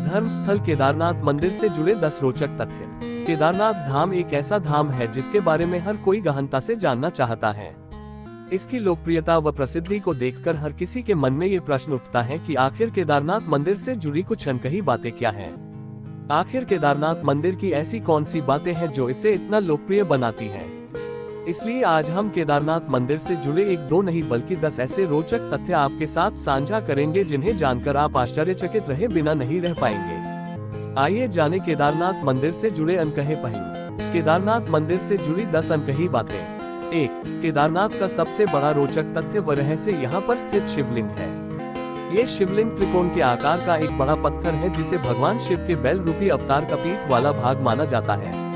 धर्म स्थल केदारनाथ मंदिर से जुड़े 10 रोचक तथ्य। केदारनाथ धाम एक ऐसा धाम है जिसके बारे में हर कोई गहनता से जानना चाहता है। इसकी लोकप्रियता व प्रसिद्धि को देखकर हर किसी के मन में ये प्रश्न उठता है कि आखिर केदारनाथ मंदिर से जुड़ी कुछ अनकही बातें क्या हैं? आखिर केदारनाथ मंदिर की ऐसी कौन सी बातें हैं जो इसे इतना लोकप्रिय बनाती हैं? इसलिए आज हम केदारनाथ मंदिर से जुड़े एक दो नहीं बल्कि 10 ऐसे रोचक तथ्य आपके साथ साझा करेंगे जिन्हें जानकर आप आश्चर्यचकित रहे बिना नहीं रह पाएंगे। आइए जाने केदारनाथ मंदिर से जुड़े अनकहे पहलू। केदारनाथ मंदिर से जुड़ी 10 अनकही बातें। 1. केदारनाथ का सबसे बड़ा रोचक तथ्य व रहस्य यहाँ पर स्थित शिवलिंग है। ये शिवलिंग त्रिकोण के आकार का एक बड़ा पत्थर है जिसे भगवान शिव के बैल रूपी अवतार का पीठ वाला भाग माना जाता है।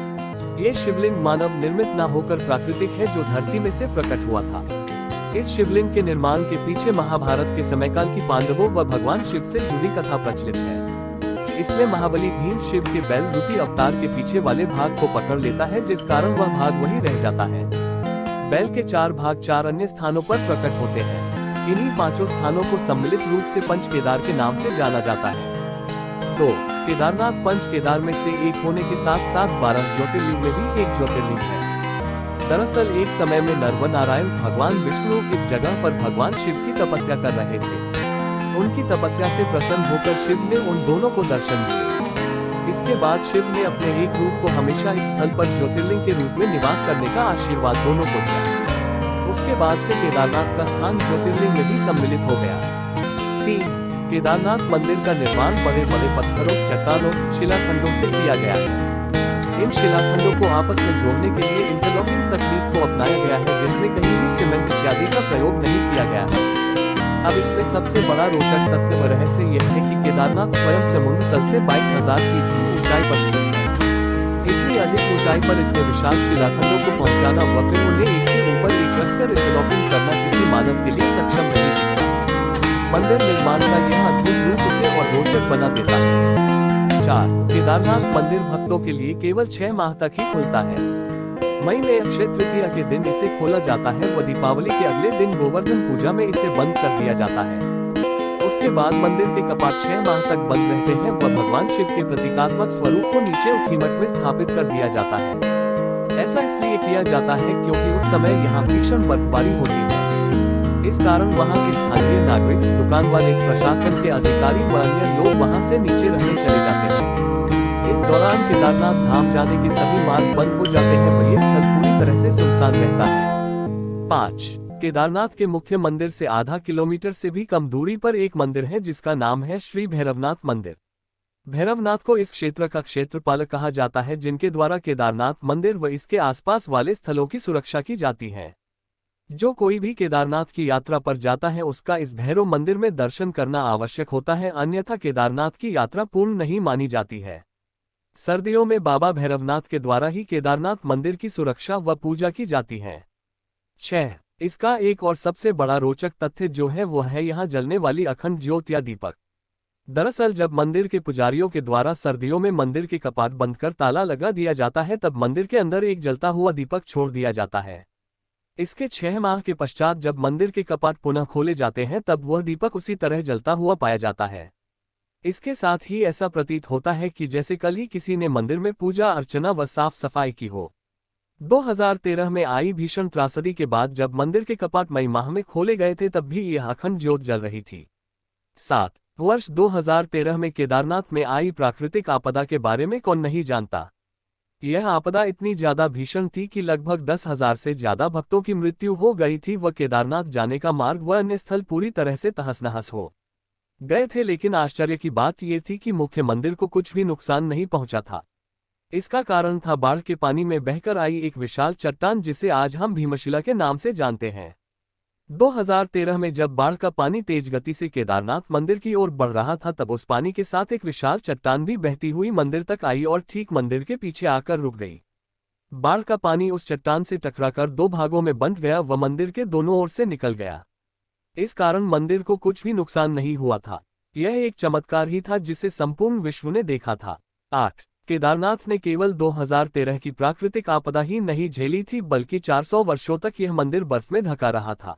ये शिवलिंग मानव निर्मित न होकर प्राकृतिक है जो धरती में से प्रकट हुआ था। इस शिवलिंग के निर्माण के पीछे महाभारत के समयकाल की पांडवों व भगवान शिव से जुड़ी कथा प्रचलित है। इसमें महाबली भीम शिव के बैल रूपी अवतार के पीछे वाले भाग को पकड़ लेता है जिस कारण वह भाग वही रह जाता है। बैल के 4 भाग 4 अन्य स्थानों पर प्रकट होते हैं। इन्हीं 5 स्थानों को सम्मिलित रूप से पंच केदार के नाम से जाना जाता है। 2. केदारनाथ पंच केदार में से एक होने के साथ साथ 12 ज्योतिर्लिंग में भी एक ज्योतिर्लिंग है। दरअसल एक समय में नर व नारायण भगवान विष्णु इस जगह पर भगवान शिव की तपस्या कर रहे थे। उनकी तपस्या से प्रसन्न होकर शिव ने उन दोनों को दर्शन दिए। इसके बाद शिव ने अपने एक रूप को हमेशा इस स्थल पर ज्योतिर्लिंग के रूप में निवास करने का आशीर्वाद दोनों को दिया। उसके बाद से केदारनाथ का स्थान ज्योतिर्लिंग में भी सम्मिलित हो गया। 3. केदारनाथ मंदिर का निर्माण बड़े बड़े पत्थरों, चट्टानों, शिलाखंडों से किया गया है। इन शिलाखंडों को आपस में जोड़ने के लिए इंटरलॉकिंग तकनीक को अपनाया गया है जिसमें कहीं भी सीमेंट इत्यादि का प्रयोग नहीं किया गया है। अब इसमें सबसे बड़ा रोचक तथ्य व रहस्य यह है कि केदारनाथ स्वयं समुद्र तल से 22,000 फीट की ऊंचाई पर स्थित है। इतनी अधिक ऊंचाई पर इतने विशाल शिलाखंडों को पहुंचाना व फिर उन्हें एक के ऊपर एक रखकर इंटरलॉकिंग करना किसी मानव के लिए सक्षम नहीं था। मंदिर निर्माण का यह अद्भुत रूप इसे और रोचक बना देता है। 4. केदारनाथ मंदिर भक्तों के लिए केवल 6 माह तक ही खुलता है। मई में अक्षय तृतीया के दिन इसे खोला जाता है व दीपावली के अगले दिन गोवर्धन पूजा में इसे बंद कर दिया जाता है। उसके बाद मंदिर के कपाट 6 माह तक बंद रहते हैं व भगवान शिव के प्रतीकात्मक स्वरूप को नीचे उखीमठ में स्थापित कर दिया जाता है। ऐसा इसलिए किया जाता है क्योंकि उस समय यहाँ भीषण बर्फबारी होती है। इस कारण वहां के स्थानीय नागरिक, दुकान वाले, प्रशासन के अधिकारी व अन्य लोग वहां से नीचे रहने चले जाते हैं। इस दौरान केदारनाथ धाम जाने के सभी मार्ग बंद हो जाते हैं व ये स्थल पूरी तरह से सुनसान रहता है। 5. केदारनाथ के मुख्य मंदिर से आधा किलोमीटर से भी कम दूरी पर एक मंदिर है जिसका नाम है श्री भैरवनाथ मंदिर। भैरवनाथ को इस क्षेत्र का क्षेत्रपालक कहा जाता है जिनके द्वारा केदारनाथ मंदिर व इसके आसपास वाले स्थलों की सुरक्षा की जाती है। जो कोई भी केदारनाथ की यात्रा पर जाता है उसका इस भैरव मंदिर में दर्शन करना आवश्यक होता है, अन्यथा केदारनाथ की यात्रा पूर्ण नहीं मानी जाती है। सर्दियों में बाबा भैरवनाथ के द्वारा ही केदारनाथ मंदिर की सुरक्षा व पूजा की जाती है। 6. इसका एक और सबसे बड़ा रोचक तथ्य जो है वो है यहाँ जलने वाली अखंड ज्योत या दीपक। दरअसल जब मंदिर के पुजारियों के द्वारा सर्दियों में मंदिर के कपाट बंद कर ताला लगा दिया जाता है तब मंदिर के अंदर एक जलता हुआ दीपक छोड़ दिया जाता है। इसके 6 माह के पश्चात जब मंदिर के कपाट पुनः खोले जाते हैं तब वह दीपक उसी तरह जलता हुआ पाया जाता है। इसके साथ ही ऐसा प्रतीत होता है कि जैसे कल ही किसी ने मंदिर में पूजा अर्चना व साफ सफाई की हो। 2013 में आई भीषण त्रासदी के बाद जब मंदिर के कपाट मई माह में खोले गए थे तब भी यह अखंड ज्योत जल रही थी। 7. वर्ष 2013 में केदारनाथ में आई प्राकृतिक आपदा के बारे में कौन नहीं जानता। यह आपदा इतनी ज्यादा भीषण थी कि लगभग 10,000 से ज्यादा भक्तों की मृत्यु हो गई थी व केदारनाथ जाने का मार्ग व अन्य स्थल पूरी तरह से तहस नहस हो गए थे। लेकिन आश्चर्य की बात यह थी कि मुख्य मंदिर को कुछ भी नुकसान नहीं पहुंचा था। इसका कारण था बाढ़ के पानी में बहकर आई एक विशाल चट्टान जिसे आज हम भीमशिला के नाम से जानते हैं। 2013 में जब बाढ़ का पानी तेज गति से केदारनाथ मंदिर की ओर बढ़ रहा था तब उस पानी के साथ एक विशाल चट्टान भी बहती हुई मंदिर तक आई और ठीक मंदिर के पीछे आकर रुक गई। बाढ़ का पानी उस चट्टान से टकराकर 2 भागों में बंट गया व मंदिर के दोनों ओर से निकल गया। इस कारण मंदिर को कुछ भी नुकसान नहीं हुआ था। यह एक चमत्कार ही था जिसे संपूर्ण विश्व ने देखा था। 8. केदारनाथ ने केवल 2013 की प्राकृतिक आपदा ही नहीं झेली थी बल्कि 400 वर्षों तक यह मंदिर बर्फ में ढका रहा था।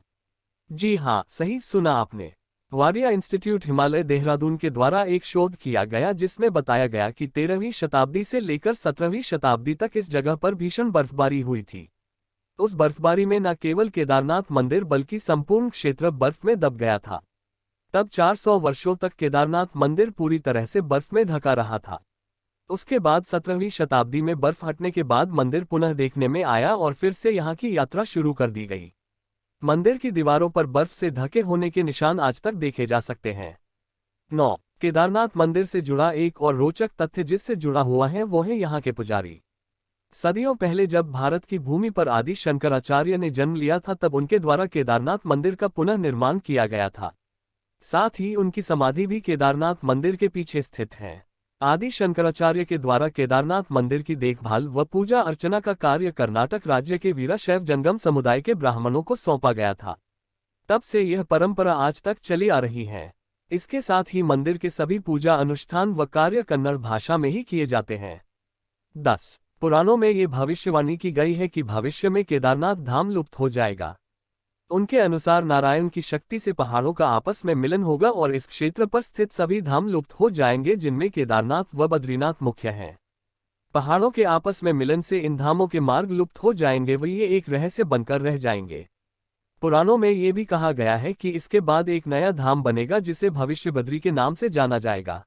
जी हाँ, सही सुना आपने। वाडिया इंस्टीट्यूट हिमालय देहरादून के द्वारा एक शोध किया गया जिसमें बताया गया कि 13वीं शताब्दी से लेकर 17वीं शताब्दी तक इस जगह पर भीषण बर्फबारी हुई थी। उस बर्फबारी में न केवल केदारनाथ मंदिर बल्कि संपूर्ण क्षेत्र बर्फ में दब गया था। तब 400 वर्षों तक केदारनाथ मंदिर पूरी तरह से बर्फ में ढका रहा था। उसके बाद 17वीं शताब्दी में बर्फ हटने के बाद मंदिर पुनः देखने में आया और फिर से यहाँ की यात्रा शुरू कर दी गई। मंदिर की दीवारों पर बर्फ से ढके होने के निशान आज तक देखे जा सकते हैं। 9. केदारनाथ मंदिर से जुड़ा एक और रोचक तथ्य जिससे जुड़ा हुआ है वो है यहाँ के पुजारी। सदियों पहले जब भारत की भूमि पर आदि शंकराचार्य ने जन्म लिया था तब उनके द्वारा केदारनाथ मंदिर का पुनः निर्माण किया गया था। साथ ही उनकी समाधि भी केदारनाथ मंदिर के पीछे स्थित है। आदि शंकराचार्य के द्वारा केदारनाथ मंदिर की देखभाल व पूजा अर्चना का कार्य कर्नाटक राज्य के वीरशैव जंगम समुदाय के ब्राह्मणों को सौंपा गया था। तब से यह परंपरा आज तक चली आ रही है। इसके साथ ही मंदिर के सभी पूजा अनुष्ठान व कार्य कन्नड़ भाषा में ही किए जाते हैं। 10. पुराणों में ये भविष्यवाणी की गई है कि भविष्य में केदारनाथ धाम लुप्त हो जाएगा। उनके अनुसार नारायण की शक्ति से पहाड़ों का आपस में मिलन होगा और इस क्षेत्र पर स्थित सभी धाम लुप्त हो जाएंगे जिनमें केदारनाथ व बद्रीनाथ मुख्य हैं। पहाड़ों के आपस में मिलन से इन धामों के मार्ग लुप्त हो जाएंगे व ये एक रहस्य बनकर रह जाएंगे। पुराणों में ये भी कहा गया है कि इसके बाद एक नया धाम बनेगा जिसे भविष्य बद्री के नाम से जाना जाएगा।